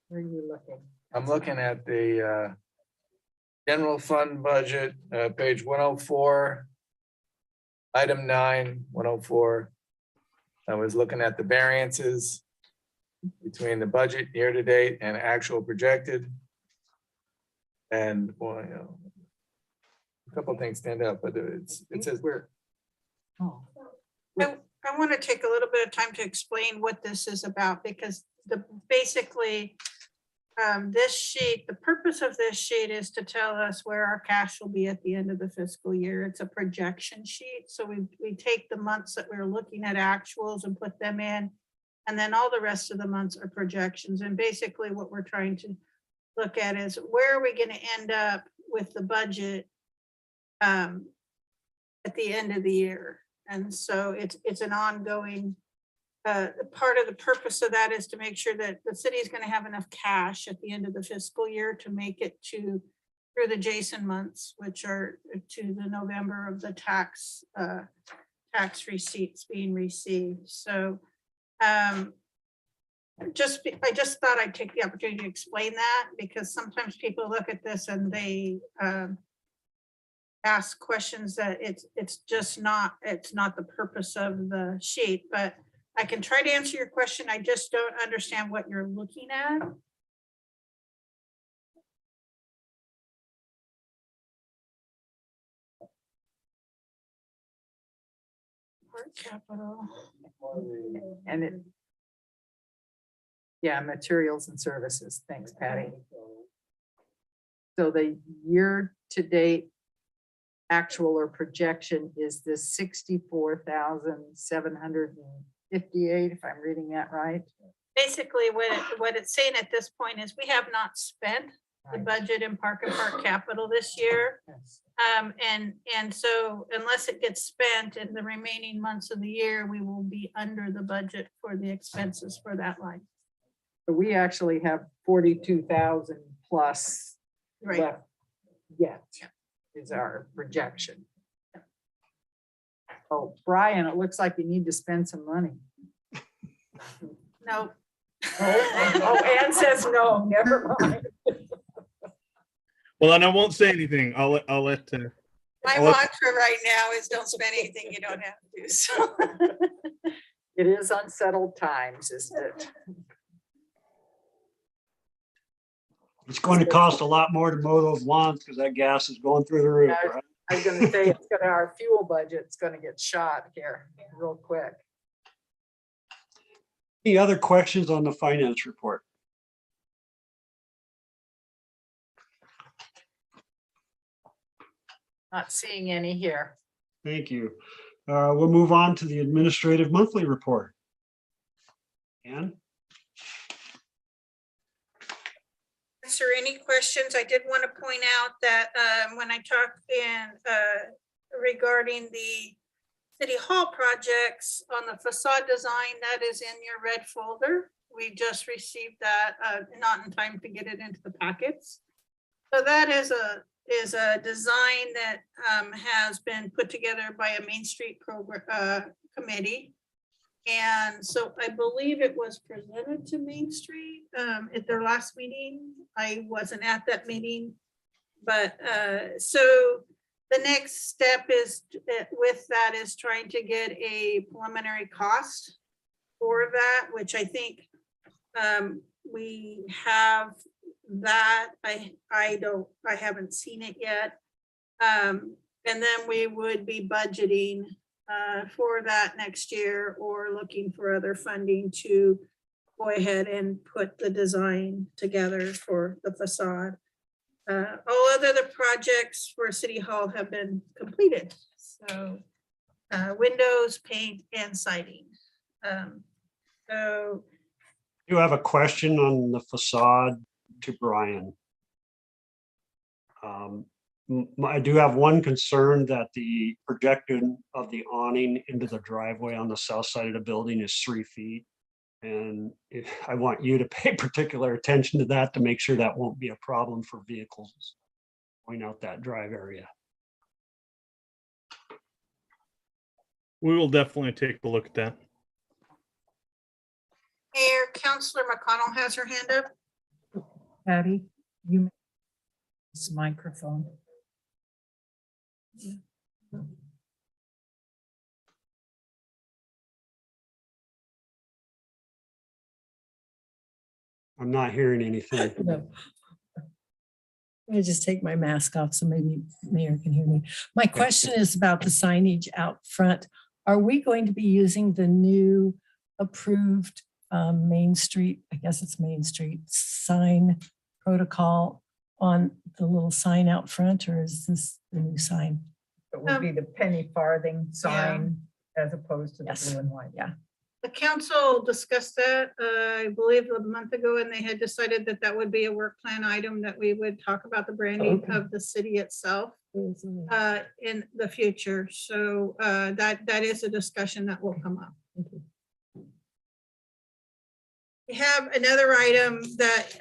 Where are you looking? I'm looking at the general fund budget, page 104, item 9, 104. I was looking at the variances between the budget year to date and actual projected. And well, you know, a couple of things stand out, but it says we're. Oh, I want to take a little bit of time to explain what this is about, because basically this sheet, the purpose of this sheet is to tell us where our cash will be at the end of the fiscal year. It's a projection sheet. So we take the months that we're looking at actuals and put them in. And then all the rest of the months are projections. And basically what we're trying to look at is where are we going to end up with the budget at the end of the year. And so it's an ongoing part of the purpose of that is to make sure that the city is going to have enough cash at the end of the fiscal year to make it through the Jason months, which are to the November of the tax receipts being received. So I just thought I'd take the opportunity to explain that, because sometimes people look at this and they ask questions that it's not the purpose of the sheet, but I can try to answer your question. I just don't understand what you're looking at. Park capital. And it. Yeah, materials and services. Thanks, Patty. So the year-to-date actual or projection is this 64,758, if I'm reading that right. Basically, what it's saying at this point is we have not spent the budget in Park and Park Capital this year. And so unless it gets spent in the remaining months of the year, we will be under the budget for the expenses for that line. So we actually have 42,000 plus Right. left yet is our projection. Oh, Brian, it looks like you need to spend some money. No. Oh, Ann says no, never mind. Well, then I won't say anything. I'll let. My I'll let- mantra right now is don't spend anything you don't have to. So. It is unsettled times, isn't it? It's going to cost a lot more to mow those lawns because that gas is going through the roof, right? I was gonna say, our fuel budget's gonna get shot here real quick. Any other questions on the finance report? Not seeing any here. Thank you. We'll move on to the administrative monthly report. Ann? Answer any questions. I did want to point out that when I talked in regarding the City Hall projects on the facade design, that is in your red folder. We just received that, not in time to get it into the packets. So that is a design that has been put together by a Main Street program committee. And so I believe it was presented to Main Street at their last meeting. I wasn't at that meeting, but so the next step is with that is trying to get a preliminary cost for that, which I think we have that. I haven't seen it yet. And then we would be budgeting for that next year or looking for other funding to go ahead and put the design together for the facade. All other the projects for City Hall have been completed. So windows, paint, and siding. So You have a question on the facade to Brian. I do have one concern that the projection of the awning into the driveway on the south side of the building is 3 feet. And I want you to pay particular attention to that to make sure that won't be a problem for vehicles going out that drive area. We will definitely take a look at that. Mayor, Councilor McConnell has her hand up. Patty, you. This microphone. I'm not hearing anything. No. Let me just take my mask off so maybe Mayor can hear me. My question is about the signage out front. Are we going to be using the new approved Main Street, I guess it's Main Street, sign protocol on the little sign out front, or is this the new sign? It would be the penny farthing sign as opposed to the Yes. blue and white. Yeah. The council discussed that, I believe a month ago, and they had decided that that would be a work plan item, that we would talk about the branding Okay. of the city itself in the future. So that is a discussion that will come up. We have another item that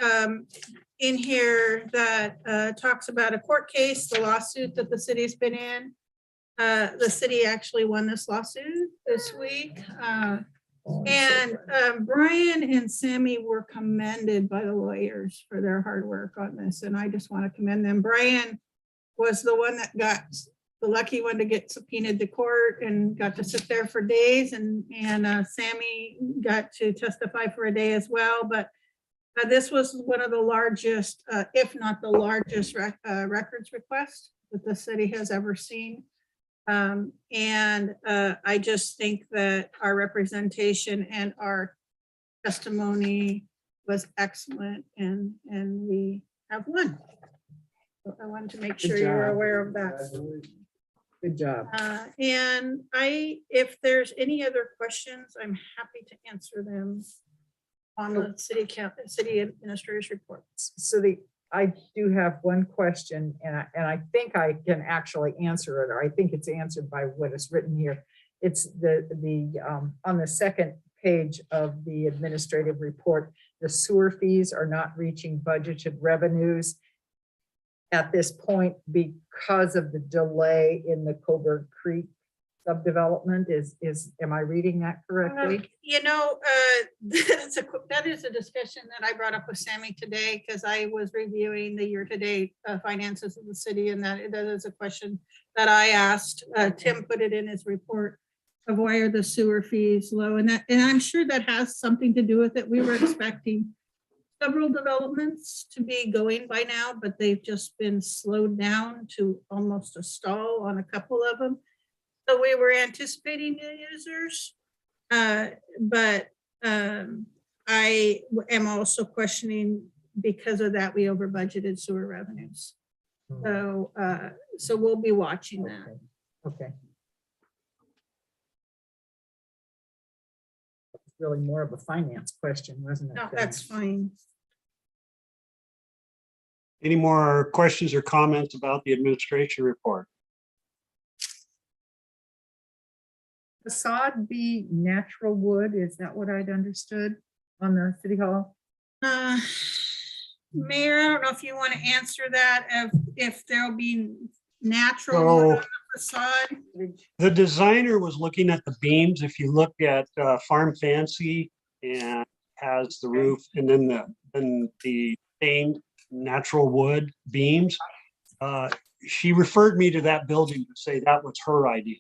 in here that talks about a court case, the lawsuit that the city's been in. The city actually won this lawsuit this week. And Brian and Sammy were commended by the lawyers for their hard work on this, and I just want to commend them. Brian was the one that got the lucky one to get subpoenaed to court and got to sit there for days, and Sammy got to testify for a day as well. But this was one of the largest, if not the largest records request that the city has ever seen. I just think that our representation and our testimony was excellent, and we have won. So I wanted to make Good sure you're job. aware of that. Good job. And if there's any other questions, I'm happy to answer them on the city administrator's report. So I do have one question, and I think I can actually answer it, or I think it's answered by what is written here. It's on the second page of the administrative report, the sewer fees are not reaching budgeted revenues at this point because of the delay in the Coburg Creek subdevelopment. Am I reading that correctly? That is a discussion that I brought up with Sammy today, because I was reviewing the year-to-date finances of the city, and that is a question that I asked. Tim put it in his report of why are the sewer fees low, and I'm sure that has something to do with it. We were expecting several developments to be going by now, but they've just been slowed down to almost a stall on a couple of them. So we were anticipating new users, but I am also questioning, because of that, we over budgeted sewer revenues. So we'll be watching that. Okay. It's really more of a finance question, wasn't it? No, that's fine. Any more questions or comments about the administration report? Facade be natural wood, is that what I'd understood on the city hall? Mayor, I don't know if you want to answer that, if there'll be natural wood on the facade. The designer was looking at the beams. If you look at Farm Fancy, and has the roof, and then the stained natural wood beams. She referred me to that building to say that was her idea.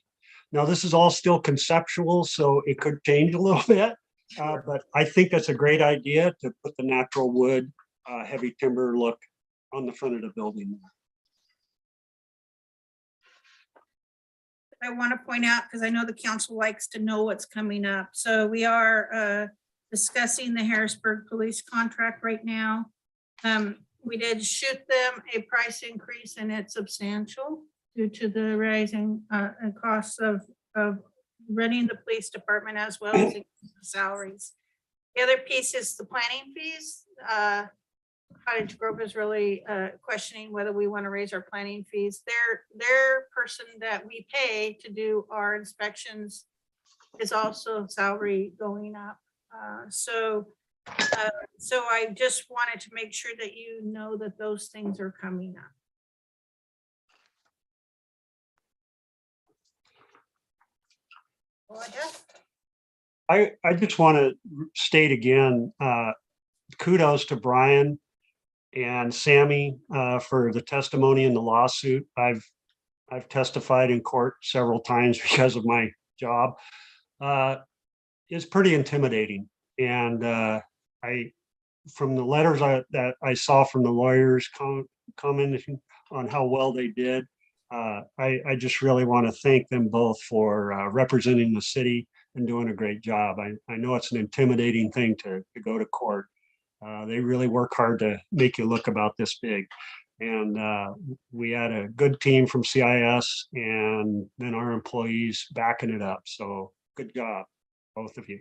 Now, this is all still conceptual, so it could change a little bit, but I think that's a great idea to put the natural wood, heavy timber look on the front of the building. I want to point out, because I know the council likes to know what's coming up. So we are discussing the Harrisburg police contract right now. We did shoot them a price increase, and it's substantial due to the rising costs of running the police department, as well as the salaries. The other piece is the planning fees. Cottage Grove is really questioning whether we want to raise our planning fees. Their person that we pay to do our inspections is also salary going up. So I just wanted to make sure that you know that those things are coming up. Go ahead. I just want to state again, kudos to Brian and Sammy for the testimony in the lawsuit. I've testified in court several times because of my job. It's pretty intimidating, and from the letters that I saw from the lawyers commenting on how well they did, I just really want to thank them both for representing the city and doing a great job. I know it's an intimidating thing to go to court. They really work hard to make you look about this big. And we had a good team from CIS and then our employees backing it up. So good job, both of you.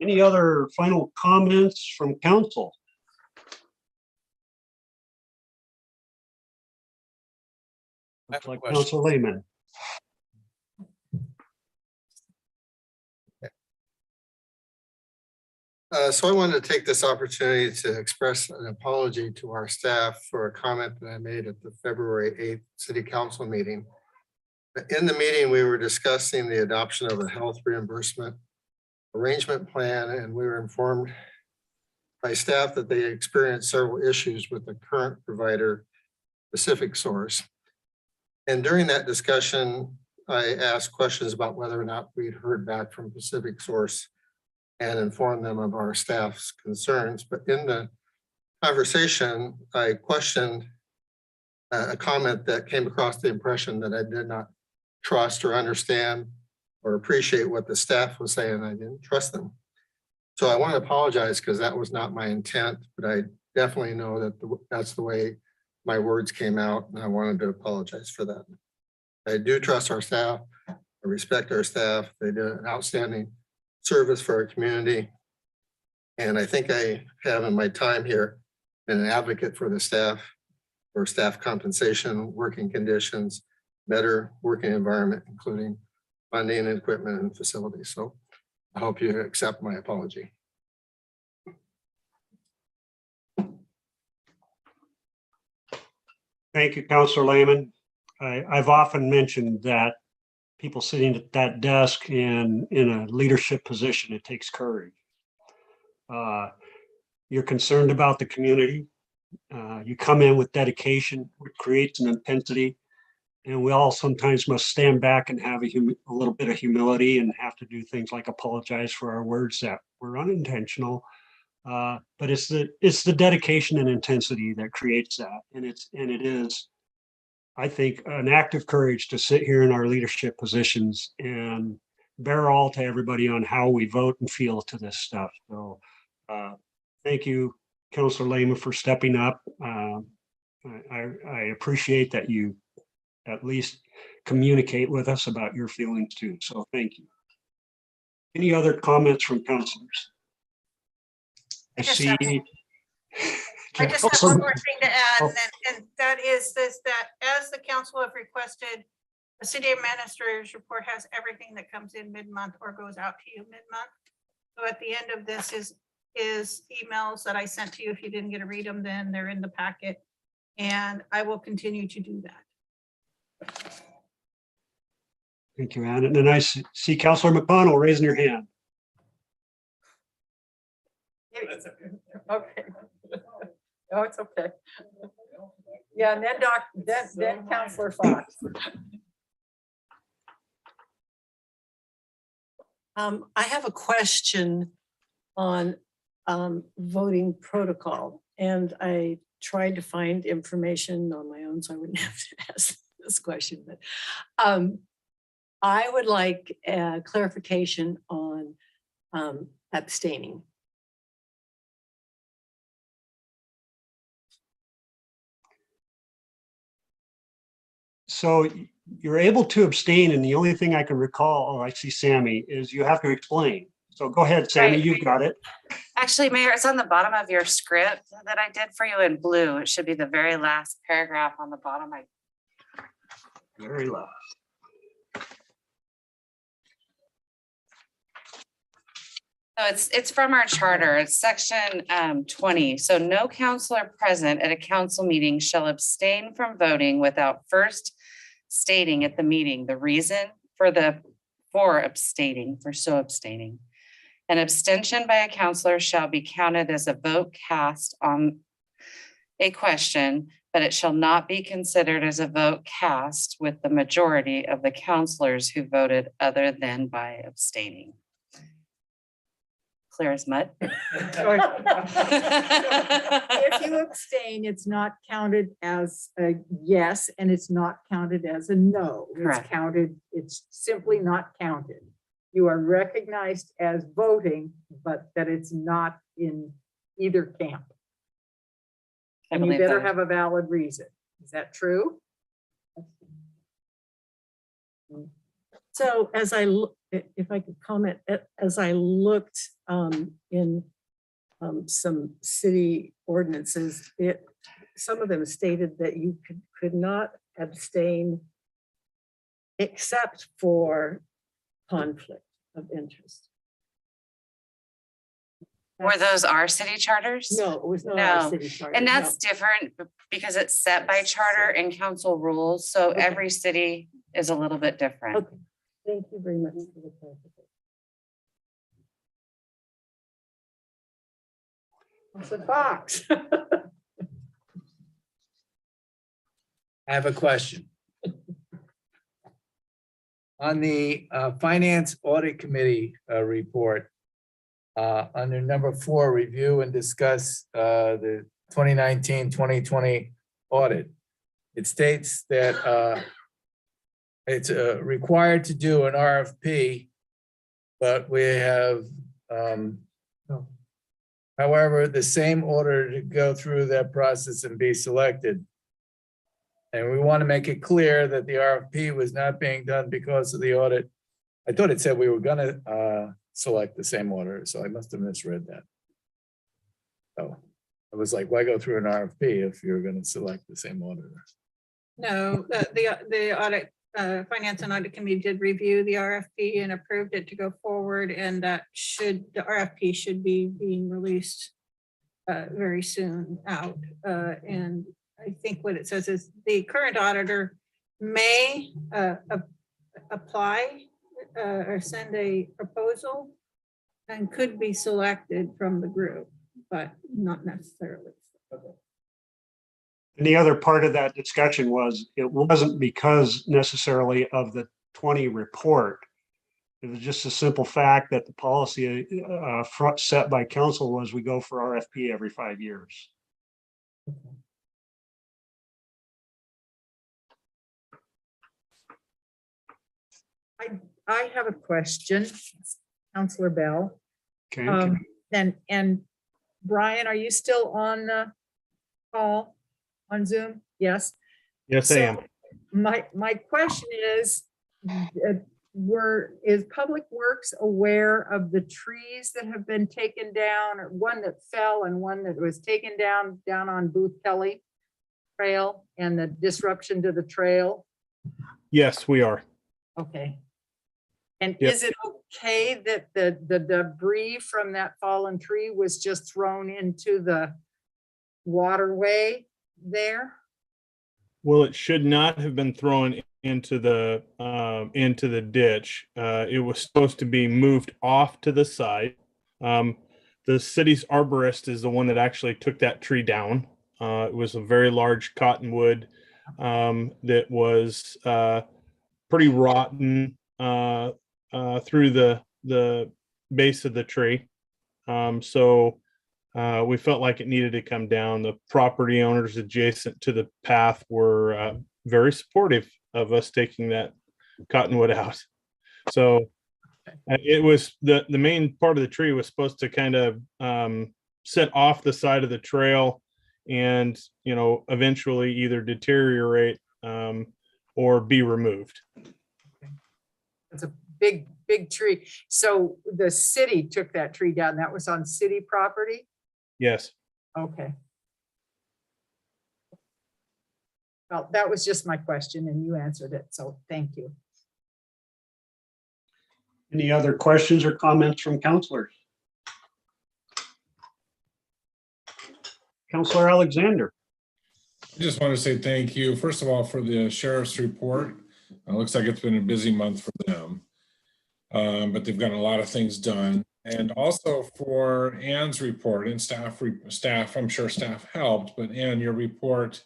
Any other final comments from council? Looks like Council Lehman. So I wanted to take this opportunity to express an apology to our staff for a comment that I made at the February 8th City Council meeting. In the meeting, we were discussing the adoption of a health reimbursement arrangement plan, and we were informed by staff that they experienced several issues with the current provider, Pacific Source. And during that discussion, I asked questions about whether or not we'd heard back from Pacific Source and informed them of our staff's concerns. But in the conversation, I questioned a comment that came across the impression that I did not trust or understand or appreciate what the staff was saying. I didn't trust them. So I want to apologize because that was not my intent, but I definitely know that that's the way my words came out, and I wanted to apologize for that. I do trust our staff. I respect our staff. They did an outstanding service for our community. And I think I have in my time here been an advocate for the staff, for staff compensation, working conditions, better working environment, including funding and equipment and facilities. So I hope you accept my apology. Thank you, Councilor Lehman. I've often mentioned that people sitting at that desk in a leadership position, it takes courage. You're concerned about the community. You come in with dedication, which creates an intensity. And we all sometimes must stand back and have a little bit of humility and have to do things like apologize for our words that were unintentional. But it's the dedication and intensity that creates that. And it is, I think, an act of courage to sit here in our leadership positions and bear all to everybody on how we vote and feel to this stuff. So thank you, Councilor Lehman, for stepping up. I appreciate that you at least communicate with us about your feelings too. So thank you. Any other comments from councilors? I just see. have one more thing to add, and that is this, that as the council have requested, the city administrator's report has everything that comes in mid-month or goes out to you mid-month. So at the end of this is emails that I sent to you. If you didn't get to read them, then they're in the packet. And I will continue to do that. Thank you, Ann. And then I see Councilor McConnell raising your hand. Okay. No, it's okay. Yeah, and then Councilor Fox. I have a question on voting protocol, and I tried to find information on my own so I wouldn't have to ask this question, but I would like clarification on abstaining. So you're able to abstain, and the only thing I can recall, oh, I see Sammy, is you have to explain. So go ahead, Sammy, Right. you've got it. Actually, Mayor, it's on the bottom of your script that I did for you in blue. It should be the very last paragraph on the bottom. Very loud. So it's from our charter. It's section 20. So no counselor present at a council meeting shall abstain from voting without first stating at the meeting the reason for abstaining. An abstention by a counselor shall be counted as a vote cast on a question, but it shall not be considered as a vote cast with the majority of the counselors who voted other than by abstaining. clear as mud. If you abstain, it's not counted as a yes, and it's not counted as a no. Correct. It's counted, it's simply not counted. You are recognized as voting, but that it's not in either camp. I And you believe better that. have a valid reason. Is that true? So as I look, if I could comment, as I looked in some city ordinances, some of them stated that you could not abstain except for conflict of interest. Were those our city charters? No, it was not our No. city charter. And no. that's different because it's set by charter and council rules. So Okay. every city is a little bit different. Okay, thank you very much for the clarification. Councilor Fox. I have a question. On the Finance Audit Committee report, under number 4, review and discuss the 2019-2020 audit. It states that it's required to do an RFP, but we have, however, the same order to go through that process and be selected. And we want to make it clear that the RFP was not being done because of the audit. I thought it said we were gonna select the same order, so I must have misread that. So I was like, why go through an RFP if you're gonna select the same auditor? No, the audit, Finance and Audit Committee did review the RFP and approved it to go forward, and the RFP should be being released very soon out. And I think what it says is the current auditor may apply or send a proposal and could be selected from the group, but not necessarily. And the other part of that discussion was, it wasn't because necessarily of the 20 report. It was just a simple fact that the policy set by council was we go for RFP every 5 years. I have a question, Counselor Bell. Okay. And Brian, are you still on the call on Zoom? Yes. Yes, I am. My question is, is Public Works aware of the trees that have been taken down, or one that fell and one that was taken down on Booth Kelly Trail, and the disruption to the trail? Yes, we are. Okay. And Yep. is it okay that the debris from that fallen tree was just thrown into the waterway there? Well, it should not have been thrown into the ditch. It was supposed to be moved off to the side. The city's arborist is the one that actually took that tree down. It was a very large cottonwood that was pretty rotten through the base of the tree. So we felt like it needed to come down. The property owners adjacent to the path were very supportive of us taking that cottonwood out. So it was the main part of the tree was supposed to kind of sit off the side of the trail and, you know, eventually either deteriorate or be removed. It's a big tree. So the city took that tree down. That was on city property? Yes. Okay. Well, that was just my question and you answered it. So thank you. Any other questions or comments from counselors? Counselor Alexander. I just want to say thank you, first of all, for the sheriff's report. It looks like it's been a busy month for them, but they've gotten a lot of things done. And also for Ann's report and staff, I'm sure staff helped, but Ann, your report,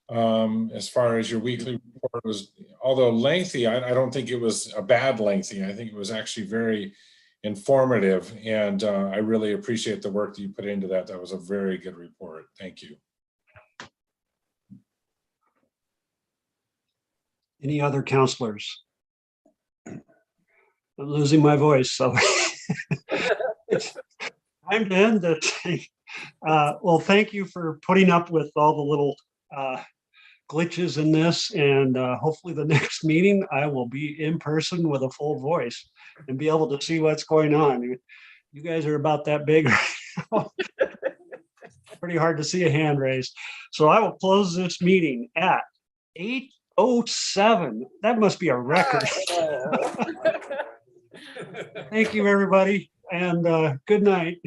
as far as your weekly report was, although lengthy, I don't think it was a bad lengthy. I think it was actually very informative, and I really appreciate the work that you put into that. That was a very good report. Thank you. Any other counselors? I'm losing my voice, so it's time to end it. Well, thank you for putting up with all the little glitches in this, and hopefully the next meeting I will be in person with a full voice and be able to see what's going on. You guys are about that big right now. Pretty hard to see a hand raised. So I will close this meeting at 8:07. That must be a record. Thank you, everybody, and good night.